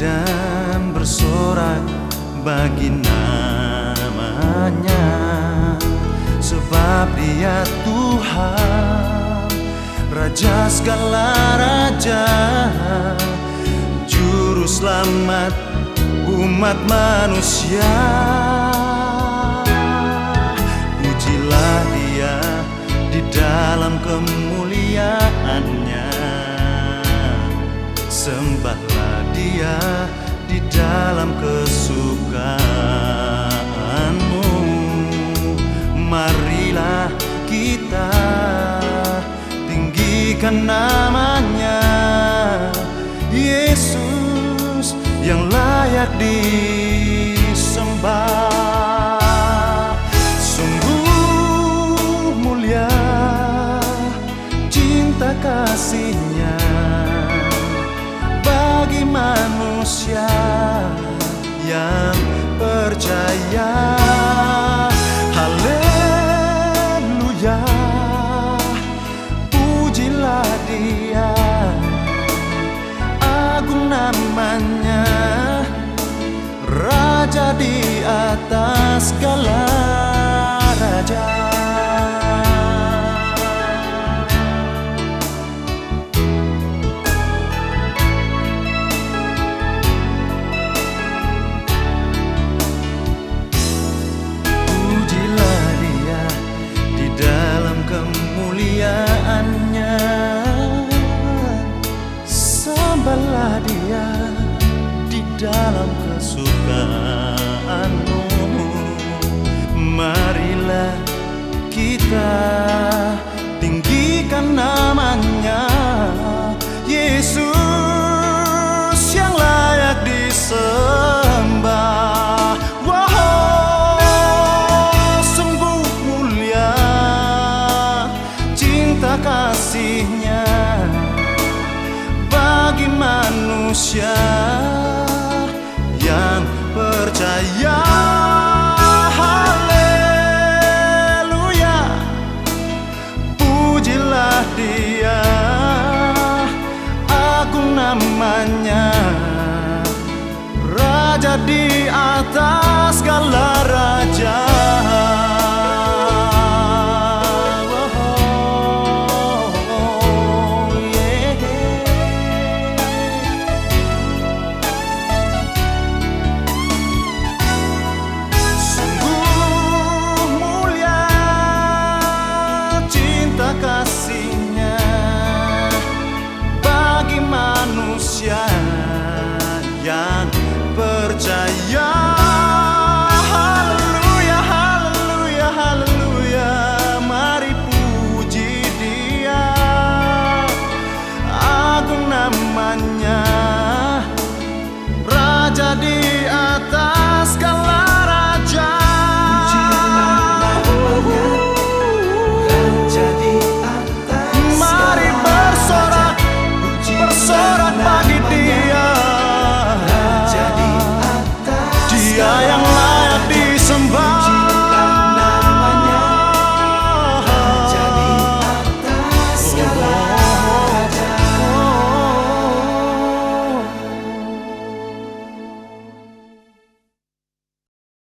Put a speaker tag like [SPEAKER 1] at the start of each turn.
[SPEAKER 1] dan bersorak bagi namanya, sebab Dia Tuhan, Raja segala raja, Juru selamat umat manusia. Pujilah Dia di dalam kemuliaannya, sembahlah Dia di dalam kesukaanmu. Marilah kita tinggikan namanya, Yesus yang layak disembah. Sungguh mulia cinta kasih-Nya bagi manusia yang percaya. Haleluya, pujilah Dia, agung namanya, Raja di atas segala raja. Pujilah Dia di dalam kemuliaannya, sembahlah Dia di dalam kesukaanmu. Marilah kita tinggikan namanya, Yesus yang layak disembah. Wow, sungguh mulia cinta kasih-Nya bagi manusia yang percaya. Haleluya, pujilah Dia, agung namanya, Raja di atas segala raja. Kasih-Nya bagi manusia yang